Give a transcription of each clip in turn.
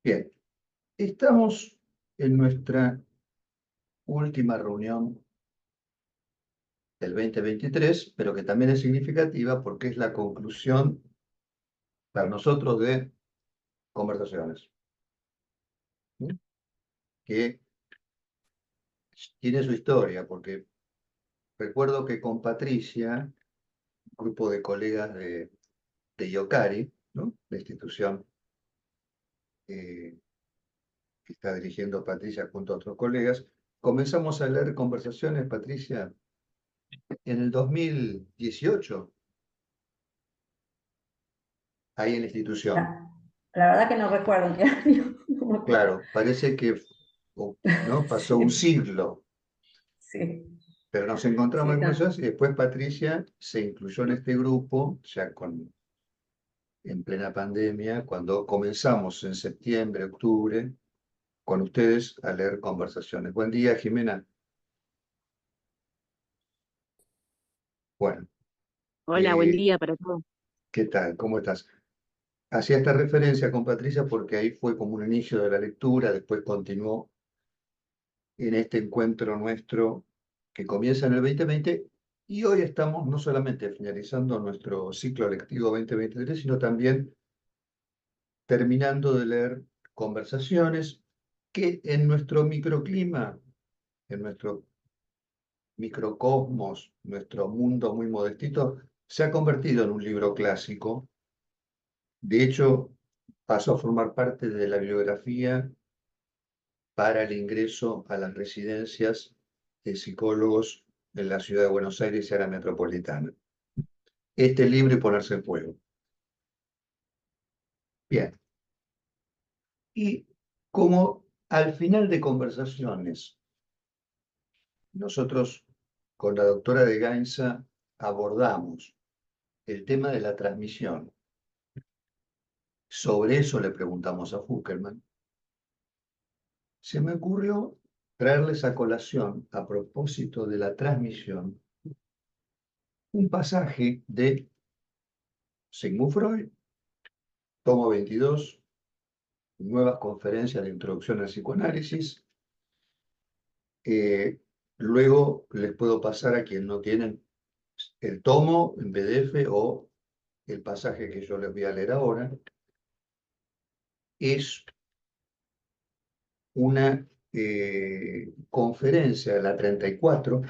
Bien, estamos en nuestra última reunión del 2023, pero que también es significativa porque es la conclusión para nosotros de conversaciones, ¿sí? Que tiene su historia, porque recuerdo que con Patricia, un grupo de colegas de IOCARI, ¿no? La institución que está dirigiendo Patricia junto a otros colegas, comenzamos a leer conversaciones, Patricia, en el 2018, ahí en la institución. La verdad que no recuerdo en qué año. No me acuerdo. Claro, parece que ¿no? Pasó un Sí, siglo, sí, pero nos encontramos sí, en no. cosas y después Patricia se incluyó en este grupo, ya en plena pandemia, cuando comenzamos en septiembre, octubre, con ustedes a leer conversaciones. Buen día, Jimena. Bueno, Hola, buen eh, día para todos. ¿qué tal? ¿Cómo estás? Hacía esta referencia con Patricia porque ahí fue como un inicio de la lectura, después continuó en este encuentro nuestro que comienza en el 2020 y hoy estamos no solamente finalizando nuestro ciclo lectivo 2023, sino también terminando de leer conversaciones que en nuestro microclima, en nuestro microcosmos, nuestro mundo muy modestito, se ha convertido en un libro clásico. De hecho, pasó a formar parte de la bibliografía para el ingreso a las residencias de psicólogos en la ciudad de Buenos Aires y área metropolitana. Este libro y ponerse en fuego. Bien, y como al final de conversaciones, nosotros con la doctora de Gainza abordamos el tema de la transmisión. Sobre eso le preguntamos a Fuckerman. Se me ocurrió traerles a colación, a propósito de la transmisión, un pasaje de Sigmund Freud, tomo 22, nuevas conferencias de introducción al psicoanálisis. Luego les puedo pasar a quien no tienen el tomo en PDF o el pasaje que yo les voy a leer ahora. Es una conferencia de la 34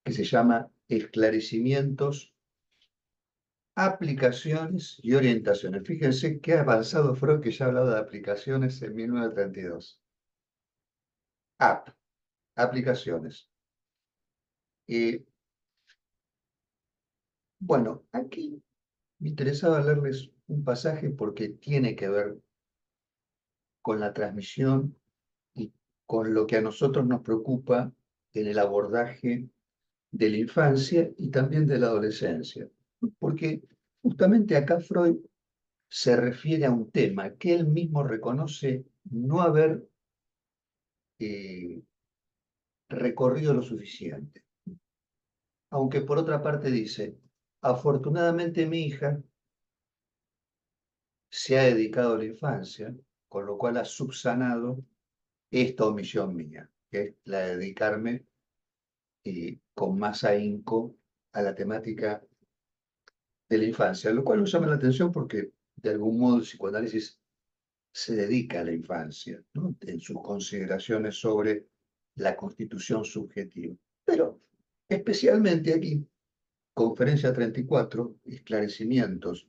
que se llama Esclarecimientos, Aplicaciones y Orientaciones. Fíjense qué avanzado Freud que ya ha hablado de aplicaciones en 1932. Aplicaciones. Eh, bueno, aquí me interesaba leerles un pasaje porque tiene que ver con la transmisión y con lo que a nosotros nos preocupa en el abordaje de la infancia y también de la adolescencia. Porque justamente acá Freud se refiere a un tema que él mismo reconoce no haber eh, recorrido lo suficiente. Aunque por otra parte dice, afortunadamente mi hija se ha dedicado a la infancia, con lo cual ha subsanado esta omisión mía, que es la de dedicarme con más ahínco a la temática de la infancia, lo cual nos llama la atención porque de algún modo el psicoanálisis se dedica a la infancia, ¿no? En sus consideraciones sobre la constitución subjetiva. Pero especialmente aquí, conferencia 34, esclarecimientos,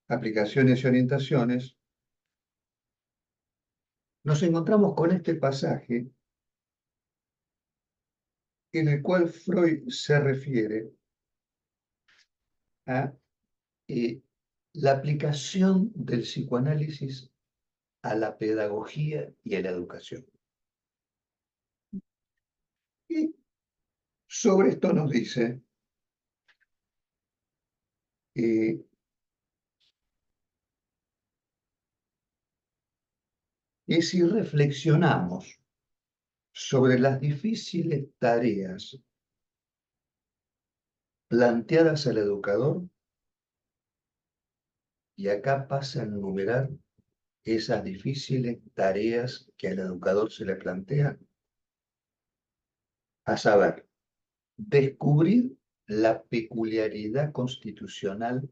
aplicaciones y orientaciones, nos encontramos con este pasaje en el cual Freud se refiere a la aplicación del psicoanálisis a la pedagogía y a la educación. Y sobre esto nos dice eh, que si reflexionamos sobre las difíciles tareas planteadas al educador, y acá pasa a enumerar esas difíciles tareas que al educador se le plantean, a saber, descubrir la peculiaridad constitucional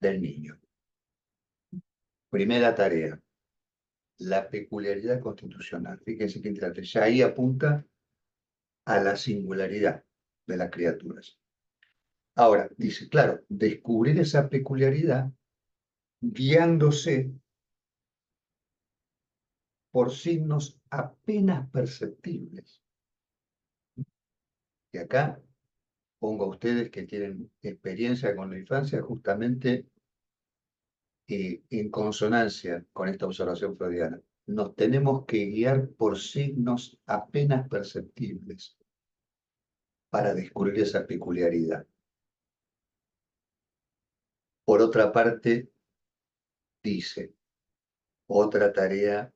del niño. Primera tarea, la peculiaridad constitucional. Fíjense que interesante, ya ahí apunta a la singularidad de las criaturas. Ahora, dice, claro, descubrir esa peculiaridad guiándose por signos apenas perceptibles. Y acá pongo a ustedes que tienen experiencia con la infancia justamente en consonancia con esta observación freudiana. Nos tenemos que guiar por signos apenas perceptibles para descubrir esa peculiaridad. Por otra parte, dice, otra tarea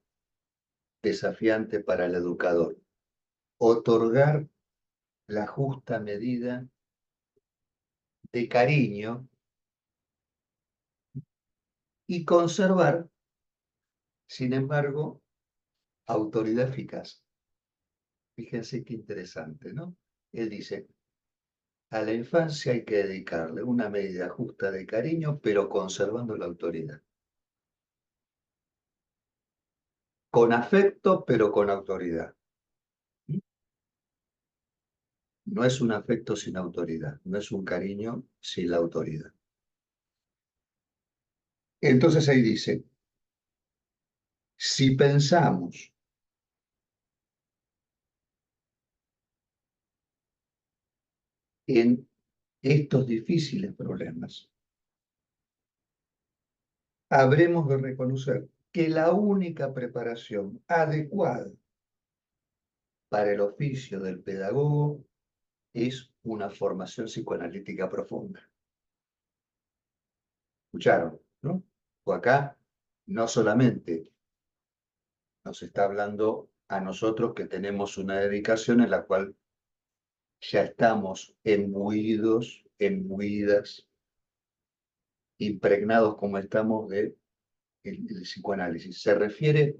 desafiante para el educador, otorgar la justa medida de cariño y conservar, sin embargo, autoridad eficaz. Fíjense qué interesante, ¿no? Él dice, a la infancia hay que dedicarle una medida justa de cariño, pero conservando la autoridad. Con afecto, pero con autoridad. No es un afecto sin autoridad, no es un cariño sin la autoridad. Entonces ahí dice, si pensamos en estos difíciles problemas, habremos de reconocer que la única preparación adecuada para el oficio del pedagogo es una formación psicoanalítica profunda. ¿Escucharon? ¿No? O acá no solamente nos está hablando a nosotros que tenemos una dedicación en la cual ya estamos imbuidas, impregnados como estamos de el psicoanálisis. Se refiere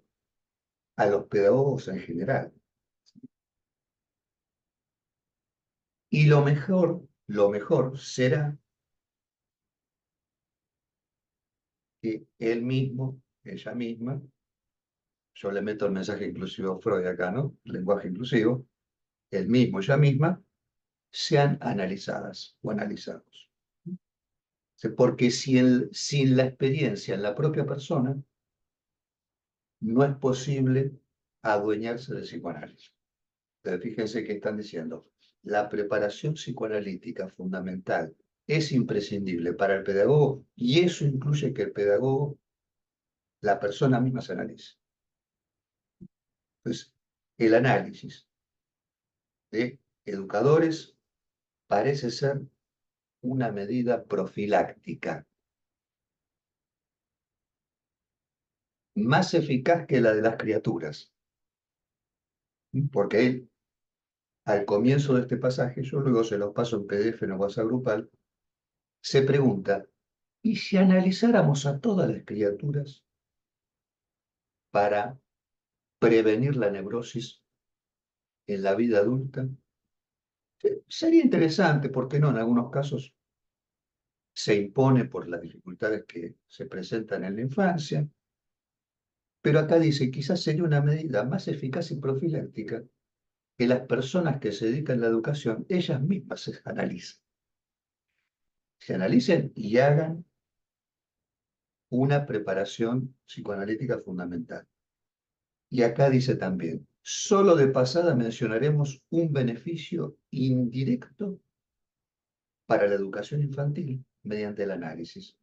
a los pedagogos en general. Y lo mejor será que él mismo, ella misma, yo le meto el mensaje inclusivo a Freud acá, ¿no? El lenguaje inclusivo, él mismo, ella misma, sean analizadas o analizados. Porque sin la experiencia en la propia persona, no es posible adueñarse del psicoanálisis. Pero fíjense que están diciendo, la preparación psicoanalítica fundamental es imprescindible para el pedagogo y eso incluye que el pedagogo, la persona misma se analice. Entonces, el análisis de educadores parece ser una medida profiláctica, más eficaz que la de las criaturas. Porque él, al comienzo de este pasaje, yo luego se los paso en PDF en el WhatsApp grupal, se pregunta, ¿y si analizáramos a todas las criaturas para prevenir la neurosis en la vida adulta? Sería interesante, ¿por qué no? En algunos casos se impone por las dificultades que se presentan en la infancia, pero acá dice, quizás sería una medida más eficaz y profiláctica que las personas que se dedican a la educación, ellas mismas se analicen y hagan una preparación psicoanalítica fundamental. Y acá dice también, solo de pasada mencionaremos un beneficio indirecto para la educación infantil mediante el análisis,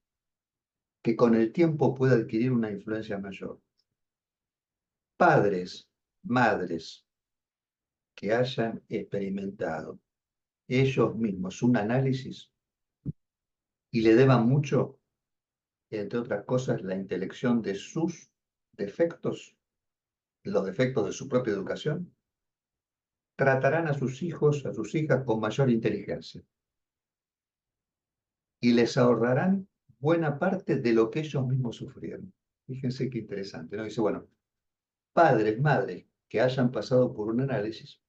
que con el tiempo puede adquirir una influencia mayor. Padres, madres que hayan experimentado ellos mismos un análisis y le deban mucho, entre otras cosas, la intelección de sus defectos, los defectos de su propia educación, tratarán a sus hijos, a sus hijas con mayor inteligencia y les ahorrarán buena parte de lo que ellos mismos sufrieron. Fíjense qué interesante, ¿no? Dice, bueno, padres, madres que hayan pasado por un análisis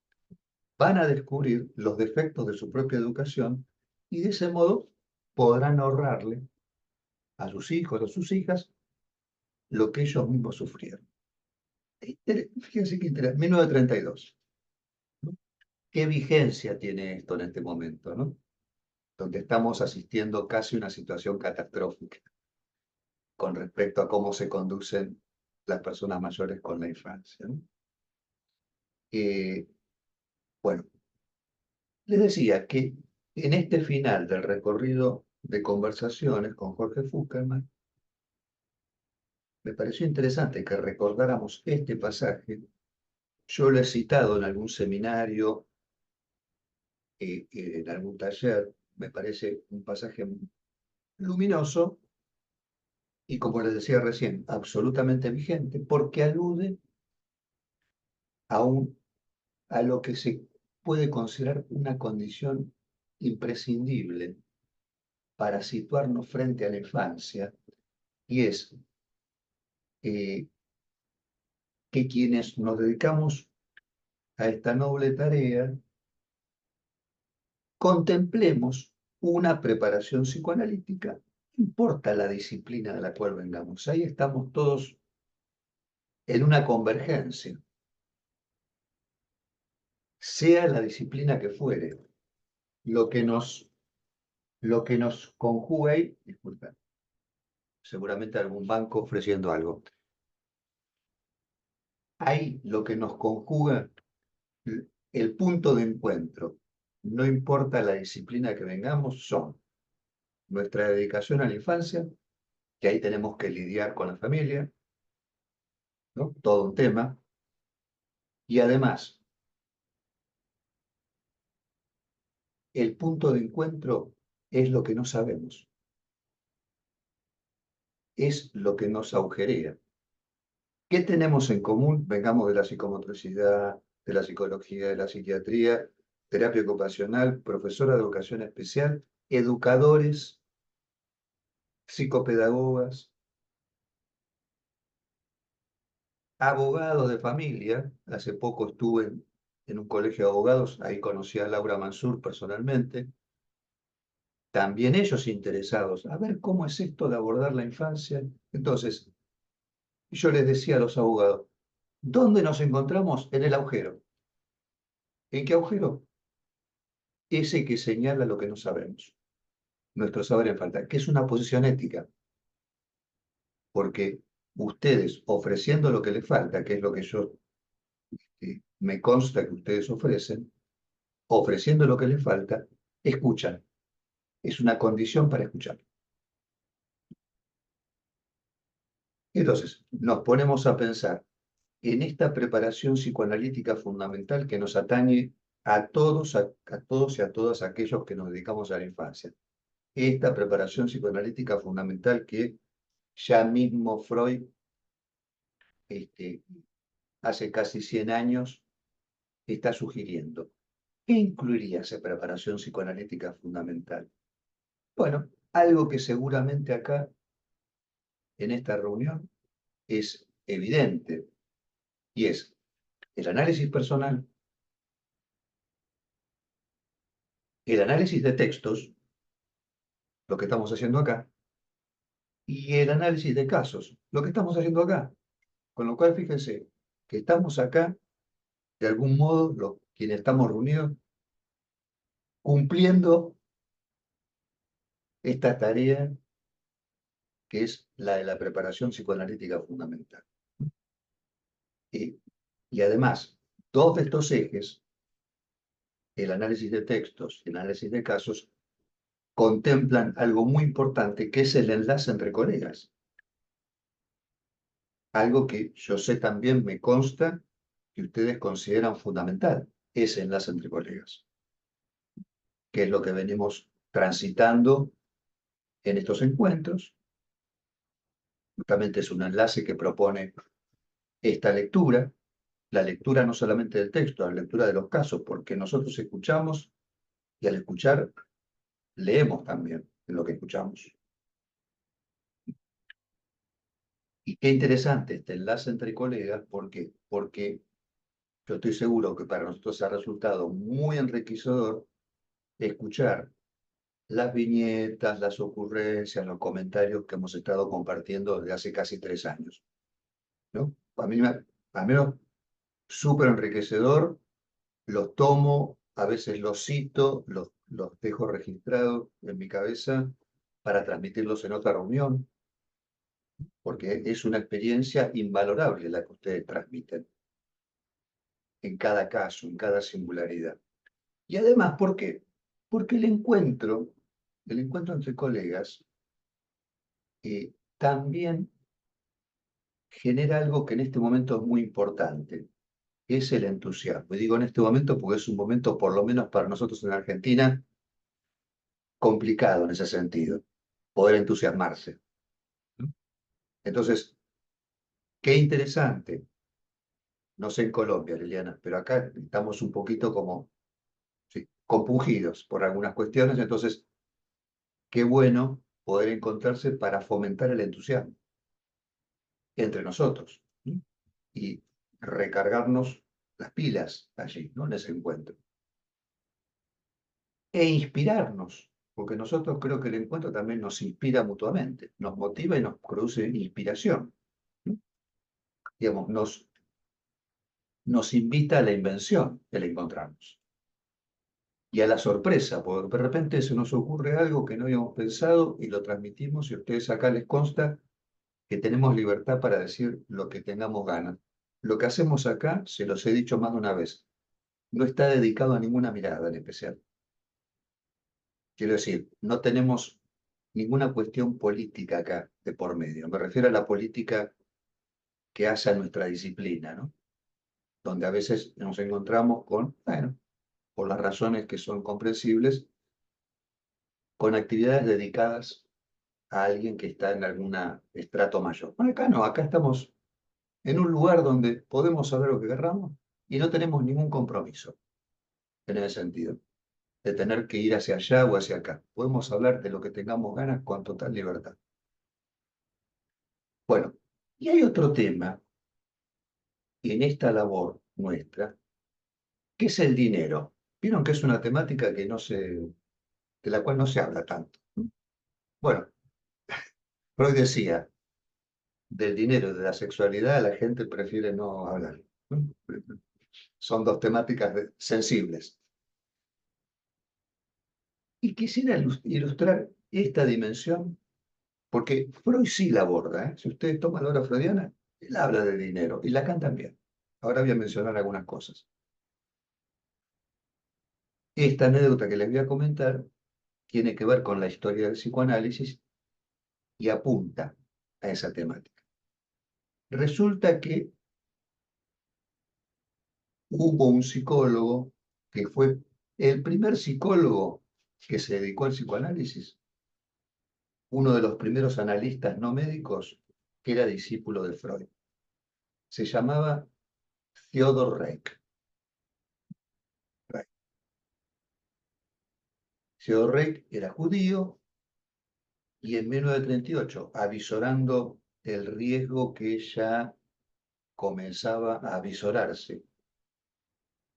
van a descubrir los defectos de su propia educación y de ese modo podrán ahorrarle a sus hijos, a sus hijas, lo que ellos mismos sufrieron. Fíjense que 1932. ¿No? ¿Qué vigencia tiene esto en este momento, ¿no? Donde estamos asistiendo casi a una situación catastrófica con respecto a cómo se conducen las personas mayores con la infancia, ¿no? Bueno, les decía que en este final del recorrido de conversaciones con Jorge Fuckerman, me pareció interesante que recordáramos este pasaje. Yo lo he citado en algún seminario, en algún taller, me parece un pasaje luminoso y, como les decía recién, absolutamente vigente, porque alude a, a lo que se puede considerar una condición imprescindible para situarnos frente a la infancia, y es que quienes nos dedicamos a esta noble tarea contemplemos una preparación psicoanalítica, no importa la disciplina de la cual vengamos, ahí estamos todos en una convergencia, sea la disciplina que fuere, lo que nos, lo que nos conjuga ahí, disculpen, seguramente algún banco ofreciendo algo, ahí lo que nos conjuga, el punto de encuentro, no importa la disciplina que vengamos, son nuestra dedicación a la infancia, que ahí tenemos que lidiar con la familia, ¿no? Todo un tema, y además, el punto de encuentro es lo que no sabemos, es lo que nos agujerea. ¿Qué tenemos en común? Vengamos de la psicomotricidad, de la psicología, de la psiquiatría, terapia ocupacional, profesora de educación especial, educadores, psicopedagogas, abogados de familia. Hace poco estuve en un colegio de abogados, ahí conocí a Laura Mansur personalmente. También ellos interesados, a ver cómo es esto de abordar la infancia. Entonces, yo les decía a los abogados, ¿dónde nos encontramos? En el agujero. ¿En qué agujero? Ese que señala lo que no sabemos, nuestro saber en falta, que es una posición ética, porque ustedes ofreciendo lo que les falta, que es lo que yo me consta que ustedes ofrecen, ofreciendo lo que les falta, escuchan. Es una condición para escuchar. Entonces, nos ponemos a pensar en esta preparación psicoanalítica fundamental que nos atañe a todos, a todos y a todas aquellos que nos dedicamos a la infancia. Esta preparación psicoanalítica fundamental que ya mismo Freud, hace casi 100 años, está sugiriendo. ¿Qué incluiría esa preparación psicoanalítica fundamental? Bueno, algo que seguramente acá, en esta reunión, es evidente, y es el análisis personal, el análisis de textos, lo que estamos haciendo acá, y el análisis de casos, lo que estamos haciendo acá. Con lo cual, fíjense que estamos acá, de algún modo, quienes estamos reunidos, cumpliendo esta tarea que es la de la preparación psicoanalítica fundamental. Y además, dos de estos ejes, el análisis de textos y el análisis de casos, contemplan algo muy importante, que es el enlace entre colegas. Algo que yo sé también, me consta, que ustedes consideran fundamental, ese enlace entre colegas, que es lo que venimos transitando en estos encuentros. Justamente es un enlace que propone esta lectura, la lectura no solamente del texto, la lectura de los casos, porque nosotros escuchamos y al escuchar leemos también lo que escuchamos. ¿Y Qué interesante este enlace entre colegas, ¿por qué? Porque yo estoy seguro que para nosotros ha resultado muy enriquecedor escuchar las viñetas, las ocurrencias, los comentarios que hemos estado compartiendo desde hace casi 3 años, ¿no? Al menos súper enriquecedor, los tomo, a veces los cito, los dejo registrados en mi cabeza para transmitirlos en otra reunión, porque es una experiencia invalorable la que ustedes transmiten en cada caso, en cada singularidad. Y además, ¿por qué? Porque el encuentro entre colegas, también genera algo que en este momento es muy importante, que es el entusiasmo. Y digo en este momento porque es un momento, por lo menos para nosotros en Argentina, complicado en ese sentido, poder entusiasmarse. Entonces, qué interesante, no sé en Colombia, Liliana, pero acá estamos un poquito como, sí, compungidos por algunas cuestiones, entonces, qué bueno poder encontrarse para fomentar el entusiasmo entre nosotros, ¿sí? Y recargarnos las pilas allí, ¿no? En ese encuentro. E inspirarnos, porque nosotros creo que el encuentro también nos inspira mutuamente, nos motiva y nos produce inspiración, ¿no? Digamos, nos invita a la invención el encontrarnos y a la sorpresa, porque de repente se nos ocurre algo que no habíamos pensado y lo transmitimos y a ustedes acá les consta que tenemos libertad para decir lo que tengamos ganas. Lo que hacemos acá, se los he dicho más de una vez, no está dedicado a ninguna mirada en especial. Quiero decir, no tenemos ninguna cuestión política acá de por medio. Me refiero a la política que hace a nuestra disciplina, ¿no? Donde a veces nos encontramos con, bueno, por las razones que son comprensibles, con actividades dedicadas a alguien que está en algún estrato mayor. Bueno, acá no, acá estamos en un lugar donde podemos saber lo que querramos y no tenemos ningún compromiso en ese sentido, de tener que ir hacia allá o hacia acá. Podemos hablar de lo que tengamos ganas con total libertad. Bueno, y hay otro tema en esta labor nuestra, que es el dinero. Vieron que es una temática que de la cual no se habla tanto. Bueno, Freud decía, del dinero y de la sexualidad la gente prefiere no hablar. Son dos temáticas sensibles. Y quisiera ilustrar esta dimensión, porque Freud sí la aborda, ¿eh? Si ustedes toman la obra freudiana, él habla de dinero y Lacan también. Ahora voy a mencionar algunas cosas. Esta anécdota que les voy a comentar tiene que ver con la historia del psicoanálisis y apunta a esa temática. Resulta que hubo un psicólogo que fue el primer psicólogo que se dedicó al psicoanálisis, uno de los primeros analistas no médicos que era discípulo de Freud. Se llamaba Theodor Reik. Theodor Reik era judío y en 1938, avisorando el riesgo que ya comenzaba a avisorarse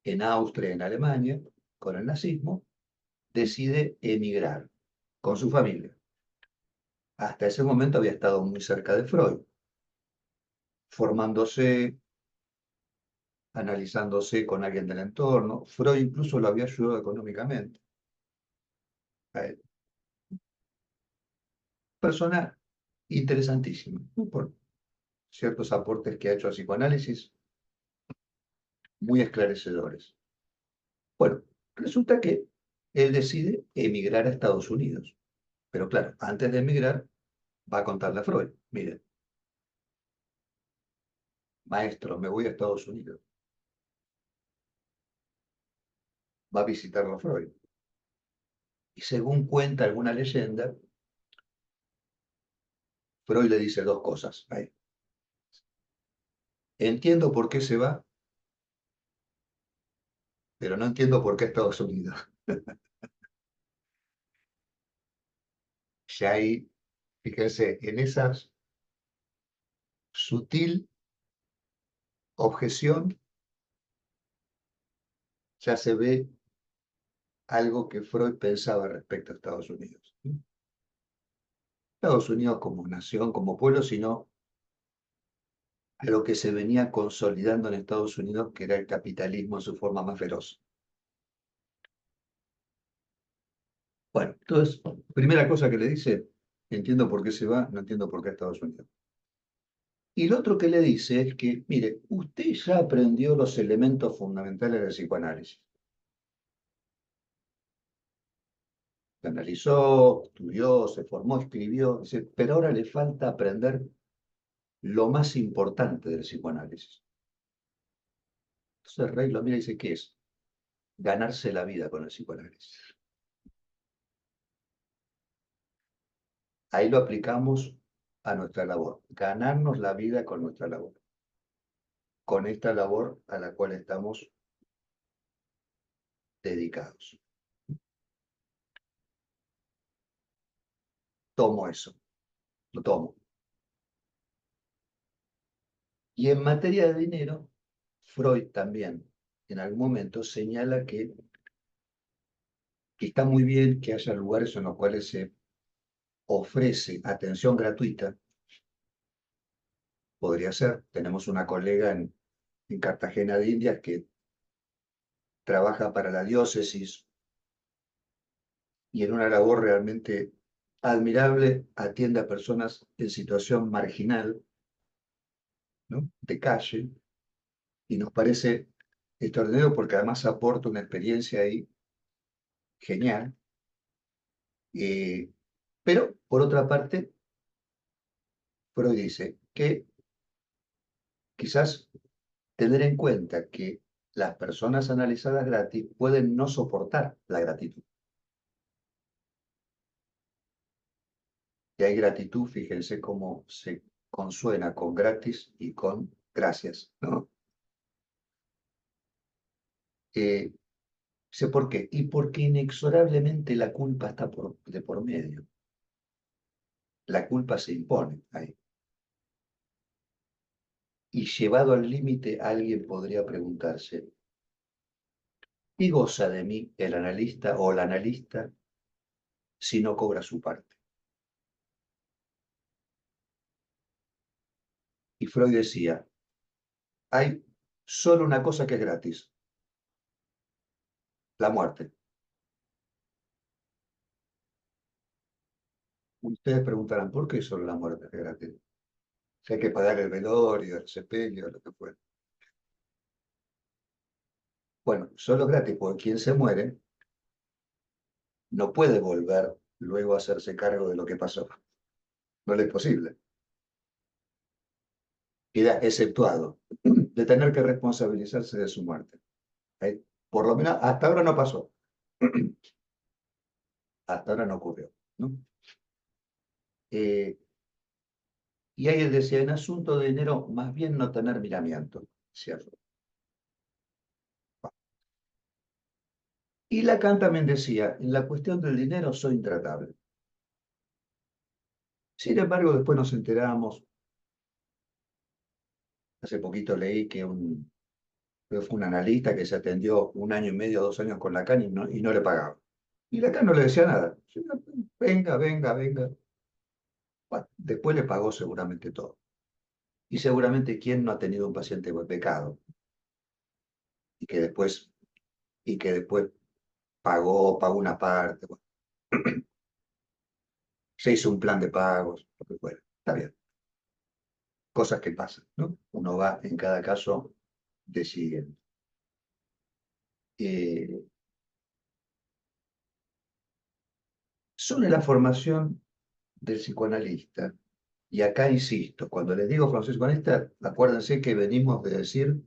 en Austria, en Alemania, con el nazismo, decide emigrar con su familia. Hasta ese momento había estado muy cerca de Freud, formándose, analizándose con alguien del entorno. Freud incluso lo había ayudado económicamente a él. Persona interesantísima, ¿no? Por ciertos aportes que ha hecho al psicoanálisis, muy esclarecedores. Bueno, resulta que él decide emigrar a Estados Unidos. Pero claro, antes de emigrar, va a contarle a Freud, mire, maestro, me voy a Estados Unidos. Va a visitarlo a Freud. Y según cuenta alguna leyenda, Freud le dice dos cosas. Ahí. Entiendo por qué se va, pero no entiendo por qué a Estados Unidos. Ya ahí, fíjense, en esas sutil objeción, ya se ve algo que Freud pensaba respecto a Estados Unidos. Estados Unidos como nación, como pueblo, sino a lo que se venía consolidando en Estados Unidos, que era el capitalismo en su forma más feroz. Bueno, entonces, primera cosa que le dice, entiendo por qué se va, no entiendo por qué a Estados Unidos. Y lo otro que le dice es que, mire, usted ya aprendió los elementos fundamentales del psicoanálisis. Se analizó, estudió, se formó, escribió, dice, pero ahora le falta aprender lo más importante del psicoanálisis. Entonces Rey lo mira y dice, ¿qué es? Ganarse la vida con el psicoanálisis. Ahí lo aplicamos a nuestra labor, ganarnos la vida con nuestra labor, con esta labor a la cual estamos dedicados. Tomo eso, lo tomo. Y en materia de dinero, Freud también en algún momento señala que está muy bien que haya lugares en los cuales se ofrece atención gratuita. Podría ser, tenemos una colega en Cartagena de Indias que trabaja para la diócesis y en una labor realmente admirable atiende a personas en situación marginal, ¿no? De calle, y nos parece extraordinario porque además aporta una experiencia ahí genial. Pero, por otra parte, Freud dice que quizás tener en cuenta que las personas analizadas gratis pueden no soportar la gratitud. Y hay gratitud, fíjense cómo se consuena con gratis y con gracias, ¿no? Sé por qué. Y porque inexorablemente la culpa está de por medio. La culpa se impone ahí. Y llevado al límite, alguien podría preguntarse, ¿qué goza de mí el analista o la analista si no cobra su parte? Y Freud decía, hay solo una cosa que es gratis, la muerte. Ustedes preguntarán, ¿por qué solo la muerte es gratis? Si hay que pagar el velorio, el sepelio, lo que fuera. Bueno, solo es gratis porque quien se muere no puede volver luego a hacerse cargo de lo que pasó. No le es posible. Queda exceptuado de tener que responsabilizarse de su muerte. Por lo menos hasta ahora no pasó. Hasta ahora no ocurrió, ¿no? Y ahí él decía, en asunto de dinero, más bien no tener miramiento, ¿cierto? Y Lacan también decía, en la cuestión del dinero soy intratable. Sin embargo, después nos enteramos, hace poquito leí que creo que fue un analista que se atendió 1 año y medio, 2 años con Lacan y no le pagaba. Y Lacan no le decía nada. Venga, venga, venga. Bueno, después le pagó seguramente todo. Y seguramente quién no ha tenido un paciente con pecado y que después pagó una parte. Bueno, se hizo un plan de pagos, lo que fuera. Está bien. Cosas que pasan, ¿no? Uno va en cada caso decidiendo. Eh, Sobre la formación del psicoanalista, y acá insisto, cuando les digo formación psicoanalista, acuérdense que venimos de decir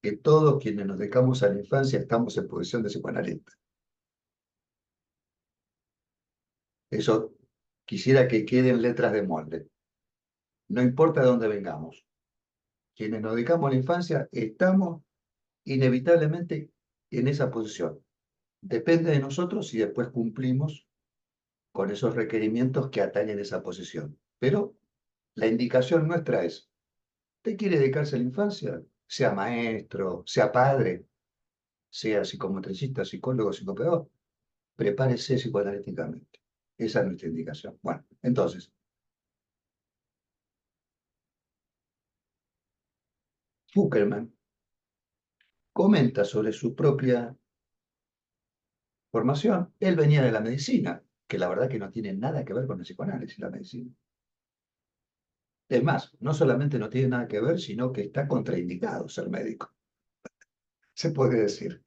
que todos quienes nos dedicamos a la infancia estamos en posición de psicoanalista. Eso quisiera que queden letras de molde. No importa de dónde vengamos. Quienes nos dedicamos a la infancia estamos inevitablemente en esa posición. Depende de nosotros si después cumplimos con esos requerimientos que atañen esa posición. Pero la indicación nuestra es ¿Usted quiere dedicarse a la infancia? Sea maestro, sea padre, sea psicomotricista, psicólogo, psicopedagog, prepárese psicoanalíticamente. Esa es nuestra indicación. Bueno, entonces, Fuckerman comenta sobre su propia formación. Él venía de la medicina, que la verdad que no tiene nada que ver con el psicoanálisis, la medicina. Es más, no solamente no tiene nada que ver, sino que está contraindicado ser médico. Se puede decir,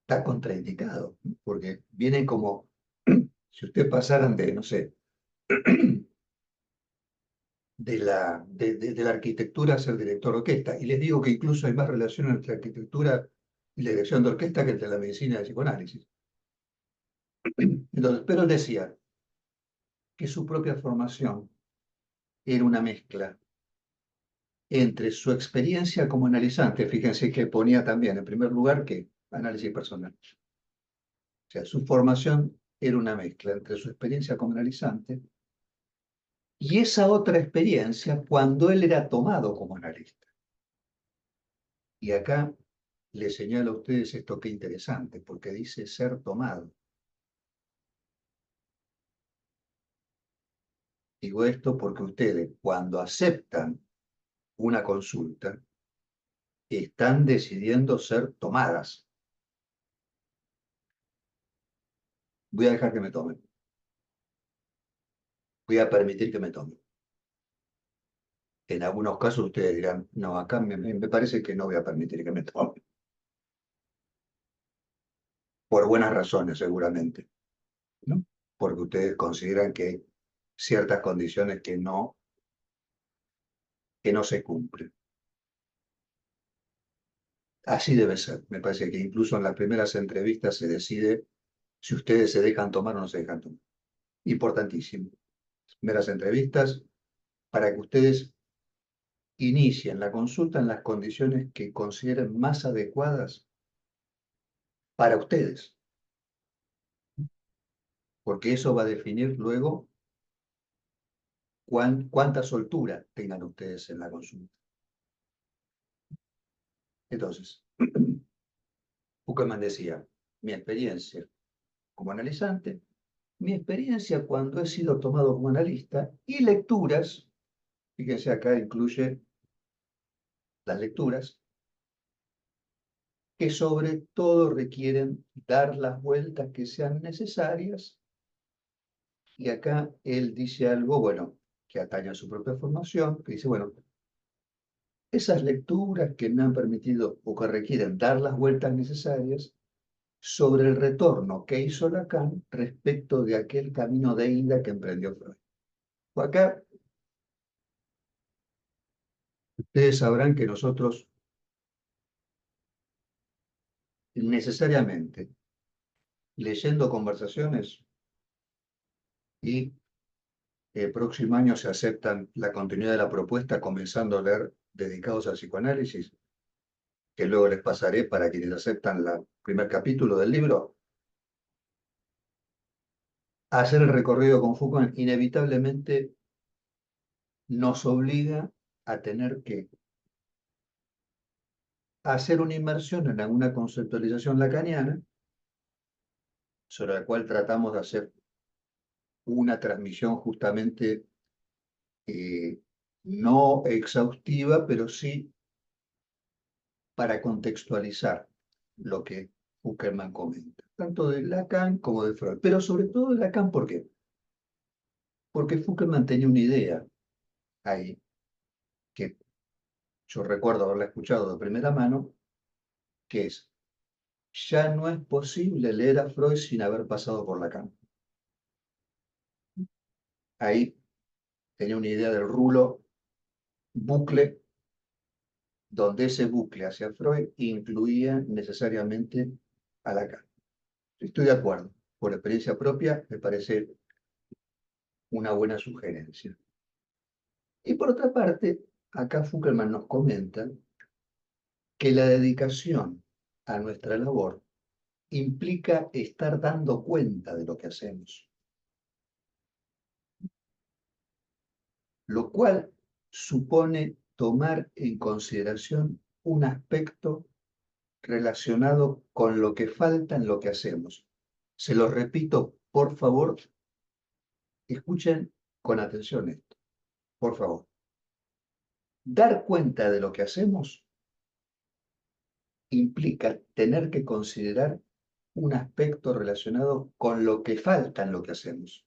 está contraindicado, porque vienen como, si usted pasaran de, no sé, de la arquitectura a ser director de orquesta. Y les digo que incluso hay más relación entre arquitectura y la dirección de orquesta que entre la medicina y el psicoanálisis. Entonces, pero él decía que su propia formación era una mezcla entre su experiencia como analizante, fíjense que ponía también en primer lugar que análisis personal. O sea, su formación era una mezcla entre su experiencia como analizante y esa otra experiencia cuando él era tomado como analista. Y acá les señalo a ustedes esto que interesante, porque dice ser tomado. Digo esto porque ustedes, cuando aceptan una consulta, están decidiendo ser tomadas. Voy a dejar que me tomen. Voy a permitir que me tomen. En algunos casos ustedes dirán, no, acá me parece que no voy a permitir que me tomen. Por buenas razones, seguramente, ¿no? Porque ustedes consideran que hay ciertas condiciones que no se cumplen. Así debe ser. Me parece que incluso en las primeras entrevistas se decide si ustedes se dejan tomar o no se dejan tomar. Importantísimo. Primeras entrevistas para que ustedes inicien la consulta en las condiciones que consideren más adecuadas para ustedes, porque eso va a definir luego cuánta soltura tengan ustedes en la consulta. Entonces, Buckerman decía, mi experiencia como analizante, mi experiencia cuando he sido tomado como analista y lecturas, fíjense acá incluye las lecturas, que sobre todo requieren dar las vueltas que sean necesarias. Y acá él dice algo, bueno, que atañe a su propia formación, que dice, bueno, esas lecturas que me han permitido o que requieren dar las vueltas necesarias sobre el retorno que hizo Lacan respecto de aquel camino de ida que emprendió Freud. Pues acá ustedes sabrán que nosotros necesariamente, leyendo conversaciones y el próximo año se aceptan la continuidad de la propuesta, comenzando a leer dedicados al psicoanálisis, que luego les pasaré para quienes aceptan el primer capítulo del libro. Hacer el recorrido con Foucault inevitablemente nos obliga a tener que hacer una inmersión en alguna conceptualización lacaniana, sobre la cual tratamos de hacer una transmisión justamente no exhaustiva, pero sí para contextualizar lo que Buckerman comenta, tanto de Lacan como de Freud, pero sobre todo de Lacan, ¿por qué? Porque Buckerman tenía una idea ahí, que yo recuerdo haberla escuchado de primera mano, que es, ya no es posible leer a Freud sin haber pasado por Lacan. Ahí tenía una idea del rulo bucle, donde ese bucle hacia Freud incluía necesariamente a Lacan. Estoy de acuerdo. Por experiencia propia, me parece una buena sugerencia. Y por otra parte, acá Fuckerman nos comenta que la dedicación a nuestra labor implica estar dando cuenta de lo que hacemos, lo cual supone tomar en consideración un aspecto relacionado con lo que falta en lo que hacemos. Se lo repito, por favor, escuchen con atención esto, por favor. Dar cuenta de lo que hacemos implica tener que considerar un aspecto relacionado con lo que falta en lo que hacemos.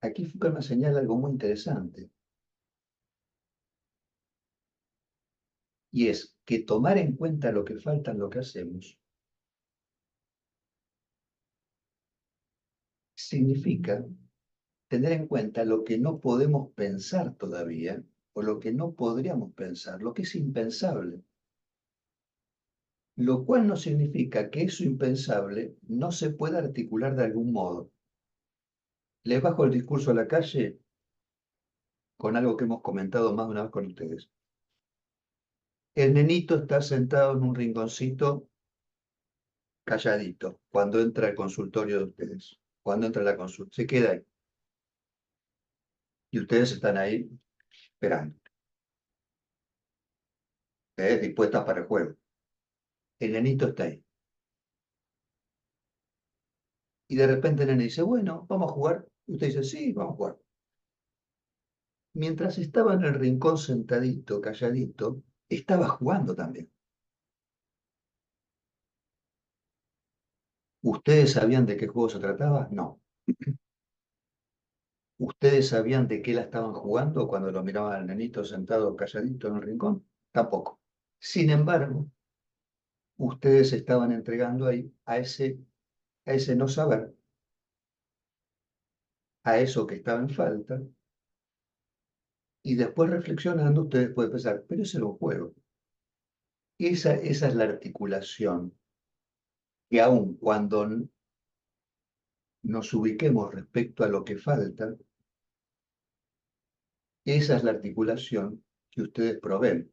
Aquí Foucault me señala algo muy interesante, y es que tomar en cuenta lo que falta en lo que hacemos significa tener en cuenta lo que no podemos pensar todavía, o lo que no podríamos pensar, lo que es impensable. Lo cual no significa que eso impensable no se pueda articular de algún modo. Les bajo el discurso a la calle con algo que hemos comentado más de una vez con ustedes. El nenito está sentado en un rinconcito calladito cuando entra al consultorio de ustedes. Cuando entra a la consulta, se queda ahí. Y ustedes están ahí esperando, dispuestas para el juego. El nenito está ahí. Y de repente el nene dice, bueno, vamos a jugar. Y usted dice, sí, vamos a jugar. Mientras estaba en el rincón sentadito, calladito, estaba jugando también. ¿Ustedes sabían de qué juego se trataba? No. ¿Ustedes sabían de qué la estaban jugando cuando lo miraban al nenito sentado calladito en el rincón? Tampoco. Sin embargo, ustedes estaban entregando ahí a ese no saber, a eso que estaba en falta, y después reflexionando, ustedes pueden pensar, pero ese era un juego. Esa es la articulación, que aun cuando nos ubiquemos respecto a lo que falta, esa es la articulación que ustedes proveen,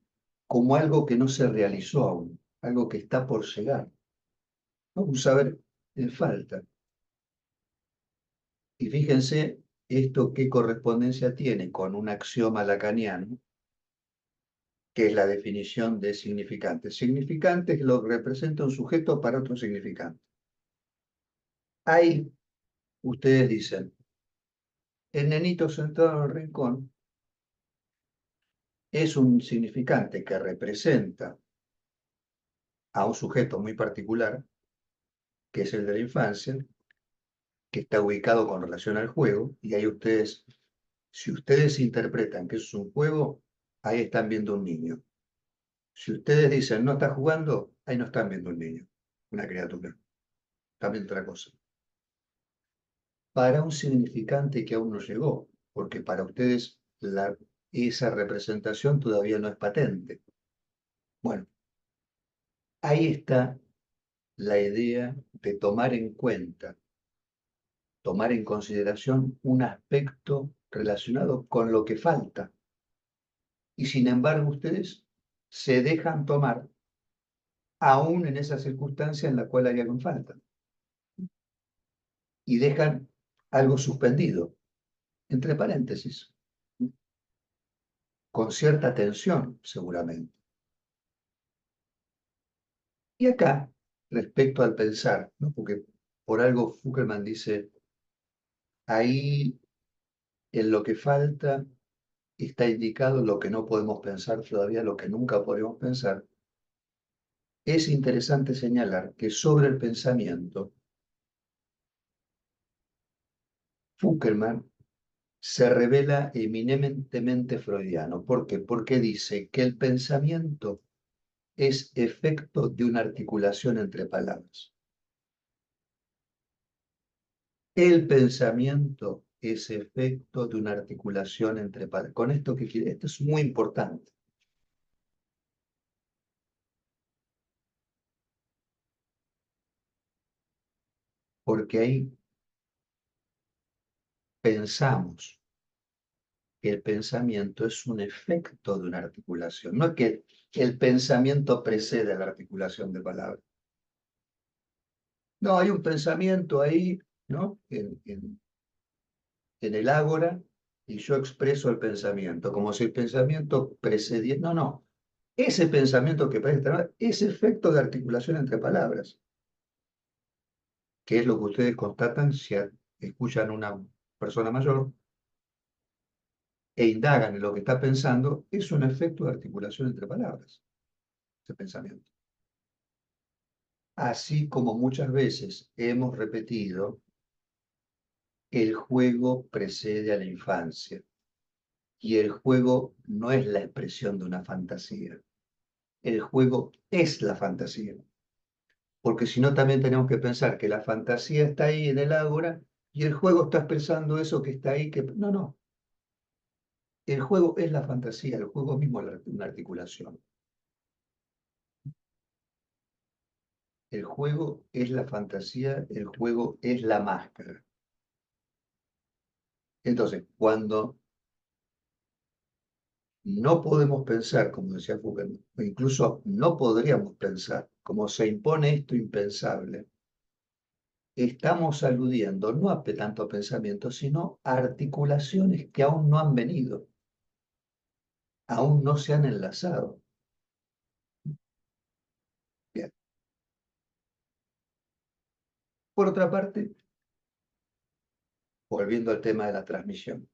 como algo que no se realizó aún, algo que está por llegar, ¿no? Un saber en falta. Y fíjense esto qué correspondencia tiene con un axioma lacaniano, que es la definición de significante. Significante es lo que representa un sujeto para otro significante. Ahí ustedes dicen, el nenito sentado en el rincón es un significante que representa a un sujeto muy particular, que es el de la infancia, que está ubicado con relación al juego, y ahí ustedes, si ustedes interpretan que eso es un juego, ahí están viendo un niño. Si ustedes dicen no está jugando, ahí no están viendo un niño, una criatura, están viendo otra cosa. Para un significante que aún no llegó, porque para ustedes esa representación todavía no es patente. Bueno, ahí está la idea de tomar en cuenta, tomar en consideración un aspecto relacionado con lo que falta. Y sin embargo, ustedes se dejan tomar aún en esa circunstancia en la cual hay algo en falta. Y dejan algo suspendido, entre paréntesis, con cierta tensión, seguramente. Y acá, respecto al pensar, ¿no? Porque por algo Foucault dice, ahí en lo que falta está indicado lo que no podemos pensar todavía, lo que nunca podemos pensar. Es interesante señalar que sobre el pensamiento, Foucault se revela eminentemente freudiano. ¿Por qué? Porque dice que el pensamiento es efecto de una articulación entre palabras. El pensamiento es efecto de una articulación entre palabras. Con esto que quiere, esto es muy importante. Porque ahí pensamos que el pensamiento es un efecto de una articulación. No es que el pensamiento precede a la articulación de palabras. No, hay un pensamiento ahí, ¿no? En el ágora, y yo expreso el pensamiento, como si el pensamiento precediera. No, no. Ese pensamiento que parece tener es efecto de articulación entre palabras, que es lo que ustedes constatan si escuchan a una persona mayor e indagan en lo que está pensando, es un efecto de articulación entre palabras, ese pensamiento. Así como muchas veces hemos repetido, el juego precede a la infancia y el juego no es la expresión de una fantasía. El juego es la fantasía, porque si no también tenemos que pensar que la fantasía está ahí en el ágora y el juego está expresando eso que está ahí, que no, no. El juego es la fantasía, el juego mismo es una articulación. El juego es la fantasía, el juego es la máscara. Entonces, cuando no podemos pensar, como decía Foucault, o incluso no podríamos pensar, como se impone esto impensable, estamos aludiendo no a tanto pensamientos, sino a articulaciones que aún no han venido, aún no se han enlazado. Bien. Por otra parte, volviendo al tema de la transmisión,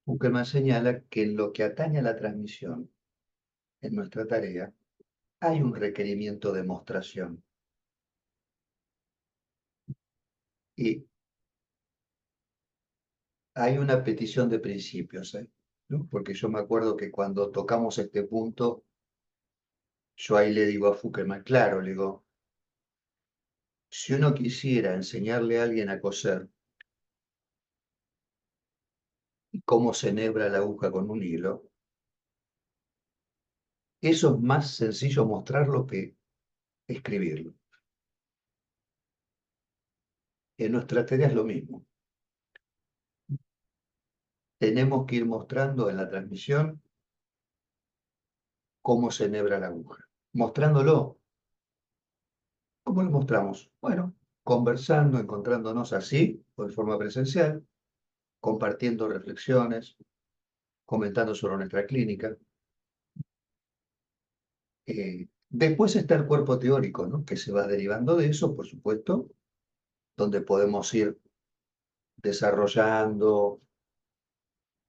Foucault señala que en lo que atañe a la transmisión, en nuestra tarea, hay un requerimiento de mostración. Y hay una petición de principios, ¿no? Porque yo me acuerdo que cuando tocamos este punto, yo ahí le digo a Foucault, claro, le digo, si uno quisiera enseñarle a alguien a coser cómo se enhebra la aguja con un hilo, eso es más sencillo mostrarlo que escribirlo. En nuestra tarea es lo mismo. Tenemos que ir mostrando en la transmisión cómo se enhebra la aguja, mostrándolo. ¿Cómo lo mostramos? Bueno, conversando, encontrándonos así, o de forma presencial, compartiendo reflexiones, comentando sobre nuestra clínica. Después está el cuerpo teórico, ¿no? Que se va derivando de eso, por supuesto, donde podemos ir desarrollando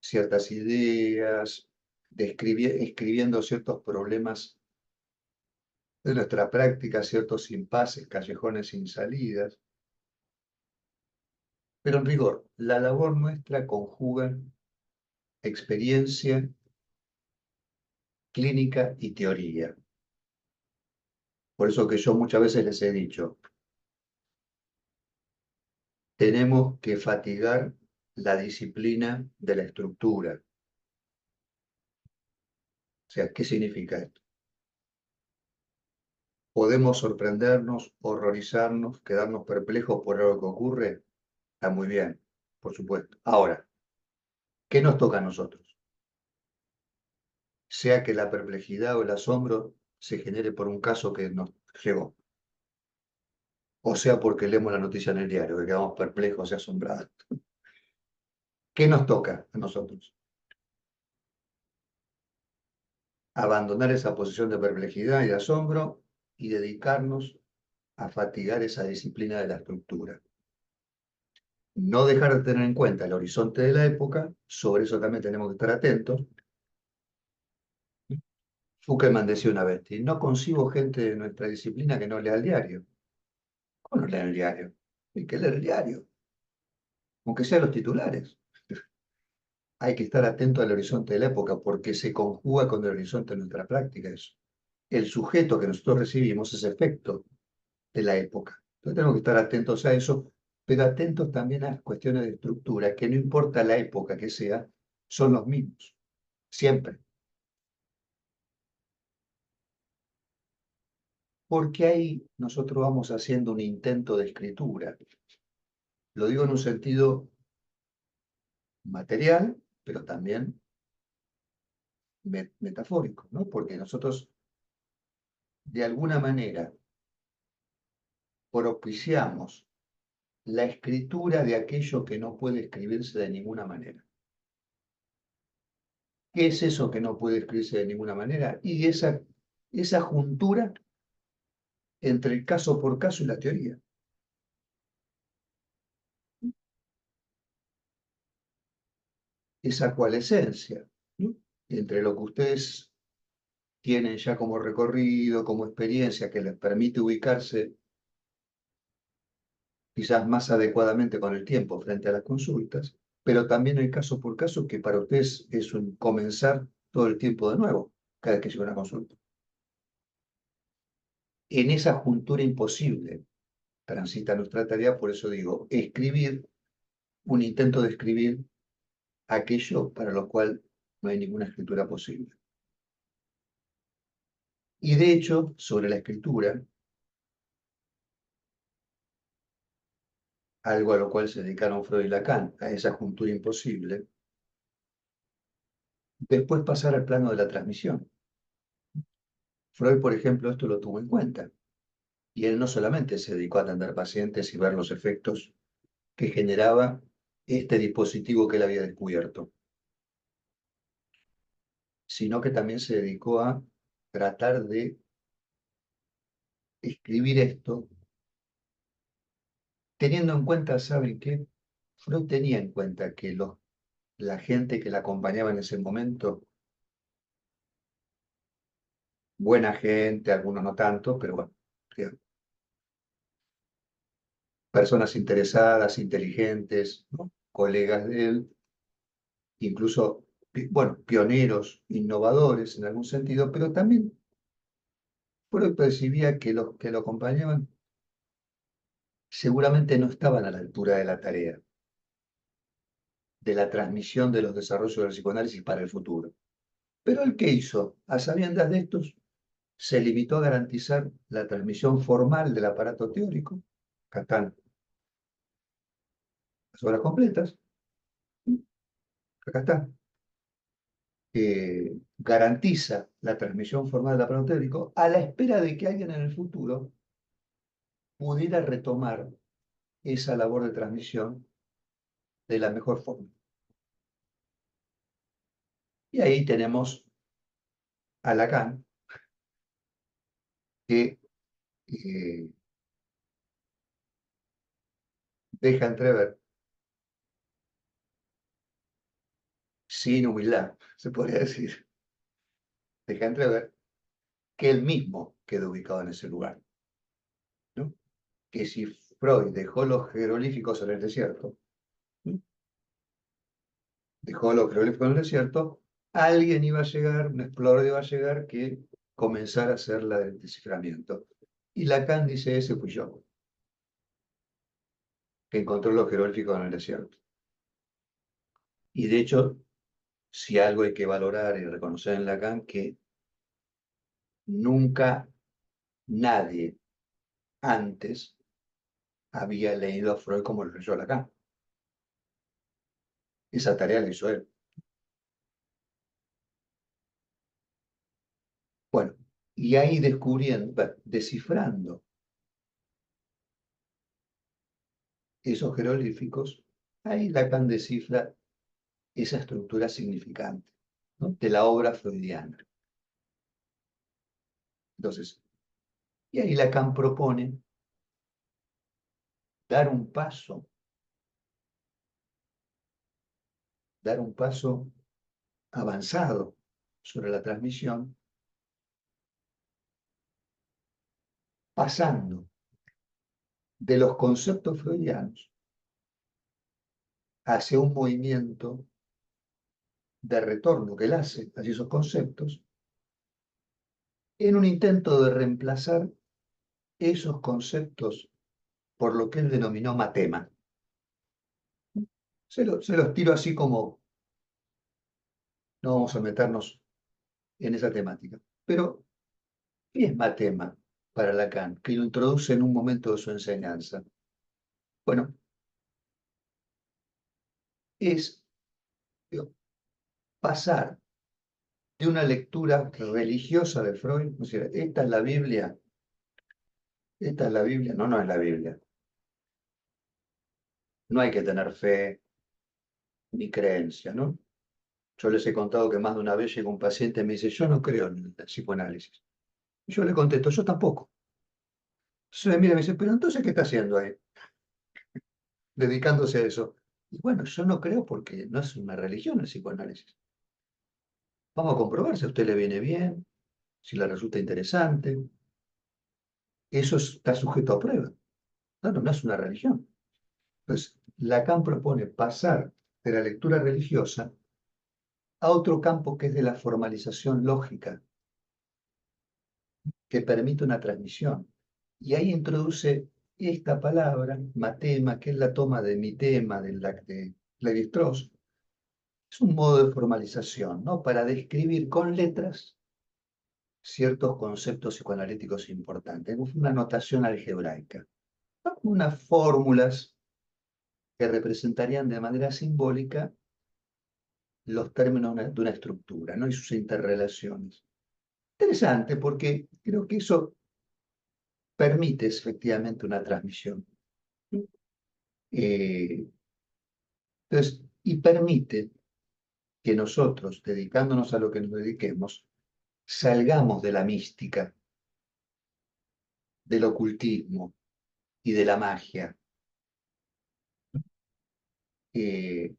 ciertas ideas, escribiendo ciertos problemas de nuestra práctica, ciertos impases, callejones sin salidas. Pero en rigor, la labor nuestra conjuga experiencia, clínica y teoría. Por eso que yo muchas veces les he dicho, tenemos que fatigar la disciplina de la estructura. O sea, ¿qué significa esto? Podemos sorprendernos, horrorizarnos, quedarnos perplejos por algo que ocurre. Está muy bien, por supuesto. Ahora, ¿qué nos toca a nosotros? Sea que la perplejidad o el asombro se genere por un caso que nos llegó, o sea porque leemos la noticia en el diario, que quedamos perplejos y asombrados. ¿Qué nos toca a nosotros? Abandonar esa posición de perplejidad y de asombro y dedicarnos a fatigar esa disciplina de la estructura. No dejar de tener en cuenta el horizonte de la época, sobre eso también tenemos que estar atentos. Foucault decía una vez, y no concibo gente de nuestra disciplina que no lea el diario. ¿Cómo no leen el diario? Hay que leer el diario, aunque sean los titulares. Hay que estar atento al horizonte de la época porque se conjuga con el horizonte de nuestra práctica eso. El sujeto que nosotros recibimos es efecto de la época. Entonces tenemos que estar atentos a eso, pero atentos también a las cuestiones de estructura, que no importa la época que sea, son los mismos, siempre. Porque ahí nosotros vamos haciendo un intento de escritura. Lo digo en un sentido material, pero también metafórico, ¿no? Porque nosotros, de alguna manera, propiciamos la escritura de aquello que no puede escribirse de ninguna manera. ¿Qué es eso que no puede escribirse de ninguna manera? Y esa juntura entre el caso por caso y la teoría. Esa coalescencia, ¿no? Entre lo que ustedes tienen ya como recorrido, como experiencia, que les permite ubicarse quizás más adecuadamente con el tiempo frente a las consultas, pero también el caso por caso, que para ustedes es un comenzar todo el tiempo de nuevo, cada vez que llega una consulta. En esa juntura imposible transita nuestra tarea, por eso digo, escribir, un intento de escribir aquello para lo cual no hay ninguna escritura posible. Y de hecho, sobre la escritura, algo a lo cual se dedicaron Freud y Lacan, a esa juntura imposible, después pasar al plano de la transmisión. Freud, por ejemplo, esto lo tuvo en cuenta. Y él no solamente se dedicó a atender pacientes y ver los efectos que generaba este dispositivo que él había descubierto, sino que también se dedicó a tratar de escribir esto, teniendo en cuenta, ¿saben qué? Freud tenía en cuenta que la gente que la acompañaba en ese momento, buena gente, algunos no tanto, pero bueno, personas interesadas, inteligentes, ¿no? Colegas de él, incluso, bueno, pioneros, innovadores en algún sentido, pero también Freud percibía que los que lo acompañaban seguramente no estaban a la altura de la tarea, de la transmisión de los desarrollos del psicoanálisis para el futuro. Pero ¿el qué hizo? A sabiendas de estos, se limitó a garantizar la transmisión formal del aparato teórico. Acá están las obras completas, acá está. Garantiza la transmisión formal del aparato teórico a la espera de que alguien en el futuro pudiera retomar esa labor de transmisión de la mejor forma. Y ahí tenemos a Lacan, que eh, deja entrever, sin humildad, se podría decir, deja entrever que él mismo quedó ubicado en ese lugar, ¿no? Que si Freud dejó los jeroglíficos en el desierto, ¿no? Dejó los jeroglíficos en el desierto, alguien iba a llegar, un explorador iba a llegar que comenzara a hacer la del desciframiento. Y Lacan dice, ese fui yo, que encontró los jeroglíficos en el desierto. Y de hecho, si algo hay que valorar y reconocer en Lacan, que nunca nadie antes había leído a Freud como lo leyó Lacan. Esa tarea la hizo él. Bueno, y ahí descubriendo, descifrando esos jeroglíficos, ahí Lacan descifra esa estructura significante, ¿no? De la obra freudiana. Entonces, y ahí Lacan propone dar un paso, dar un paso avanzado sobre la transmisión, pasando de los conceptos freudianos hacia un movimiento de retorno que él hace hacia esos conceptos, en un intento de reemplazar esos conceptos por lo que él denominó matema. Se los tiro así como, no vamos a meternos en esa temática. Pero, ¿qué es matema para Lacan? Que lo introduce en un momento de su enseñanza. Bueno, es digo, pasar de una lectura religiosa de Freud, o sea, esta es la Biblia, no, no es la Biblia. no hay que tener fe ni creencia, ¿no? Yo les he contado que más de una vez llega un paciente y me dice, yo no creo en el psicoanálisis. Y yo le contesto, yo tampoco. Entonces me mira y me dice, pero entonces, ¿qué está haciendo ahí? Dedicándose a eso. Y bueno, yo no creo porque no es una religión el psicoanálisis. Vamos a comprobar si a usted le viene bien, si le resulta interesante. Eso está sujeto a prueba. Claro, no es una religión. Entonces, Lacan propone pasar de la lectura religiosa a otro campo que es de la formalización lógica, que permite una transmisión. Y ahí introduce esta palabra, matema, que es la toma de mi tema, de Lévi-Strauss. Es un modo de formalización, ¿no? Para describir con letras ciertos conceptos psicoanalíticos importantes. Es una notación algebraica, ¿no? Unas fórmulas que representarían de manera simbólica los términos de una estructura, ¿no? Y sus interrelaciones. Interesante porque creo que eso permite efectivamente una transmisión. Eh, entonces, y permite que nosotros, dedicándonos a lo que nos dediquemos, salgamos de la mística, del ocultismo y de la magia. Eh,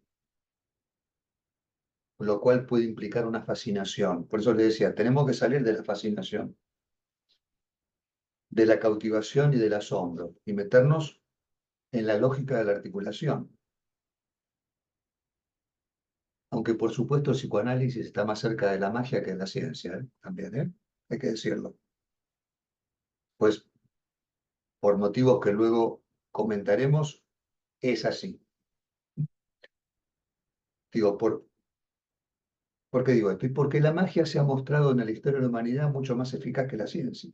lo cual puede implicar una fascinación. Por eso les decía, tenemos que salir de la fascinación, de la cautivación y del asombro, y meternos en la lógica de la articulación. Aunque por supuesto el psicoanálisis está más cerca de la magia que de la ciencia, ¿eh? También, ¿eh? Hay que decirlo. Pues por motivos que luego comentaremos, es así. Digo, ¿por qué digo esto? Y porque la magia se ha mostrado en la historia de la humanidad mucho más eficaz que la ciencia,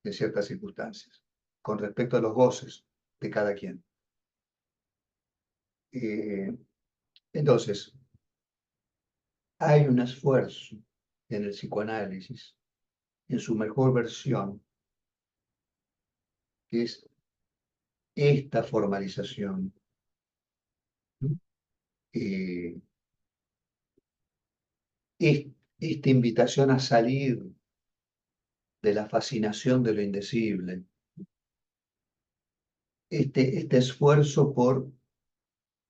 en ciertas circunstancias, con respecto a los goces de cada quien. Eh, entonces, hay un esfuerzo en el psicoanálisis, en su mejor versión, que es esta formalización, ¿no? Eh, es, esta invitación a salir de la fascinación de lo indecible, este esfuerzo por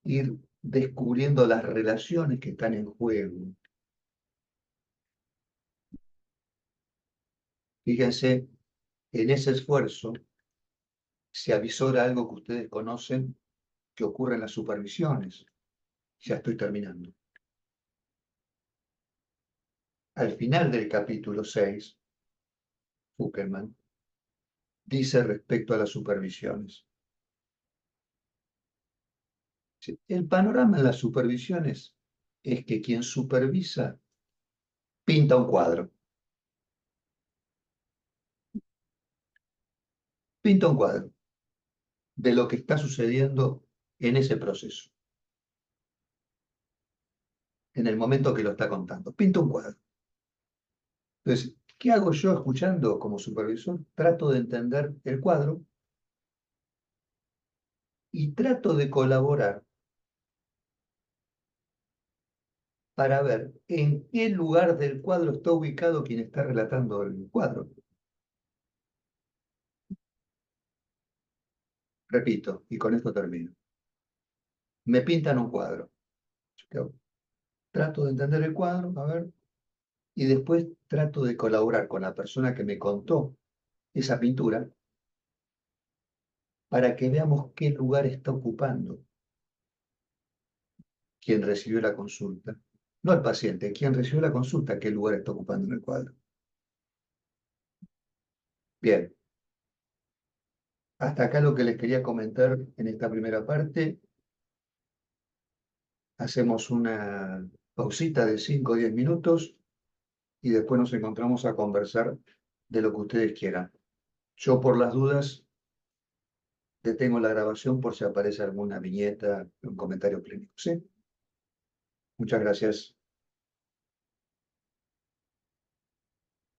ir descubriendo las relaciones que están en juego. Fíjense, en ese esfuerzo se avisora algo que ustedes conocen que ocurre en las supervisiones. Ya estoy terminando. Al final del capítulo 6, Fuckelman dice respecto a las supervisiones. El panorama en las supervisiones es que quien supervisa pinta un cuadro. Pinta un cuadro de lo que está sucediendo en ese proceso, en el momento que lo está contando. Pinta un cuadro. Entonces, ¿qué hago yo escuchando como supervisor? Trato de entender el cuadro y trato de colaborar para ver en qué lugar del cuadro está ubicado quien está relatando el cuadro. Repito, y con esto termino. Me pintan un cuadro. Yo trato de entender el cuadro, a ver, y después trato de colaborar con la persona que me contó esa pintura para que veamos qué lugar está ocupando quien recibió la consulta. No el paciente, quien recibió la consulta, qué lugar está ocupando en el cuadro. Bien, hasta acá lo que les quería comentar en esta primera parte. Hacemos una pausita de 5 o 10 minutos y después nos encontramos a conversar de lo que ustedes quieran. Yo por las dudas detengo la grabación por si aparece alguna viñeta, un comentario clínico. ¿Sí? Muchas gracias.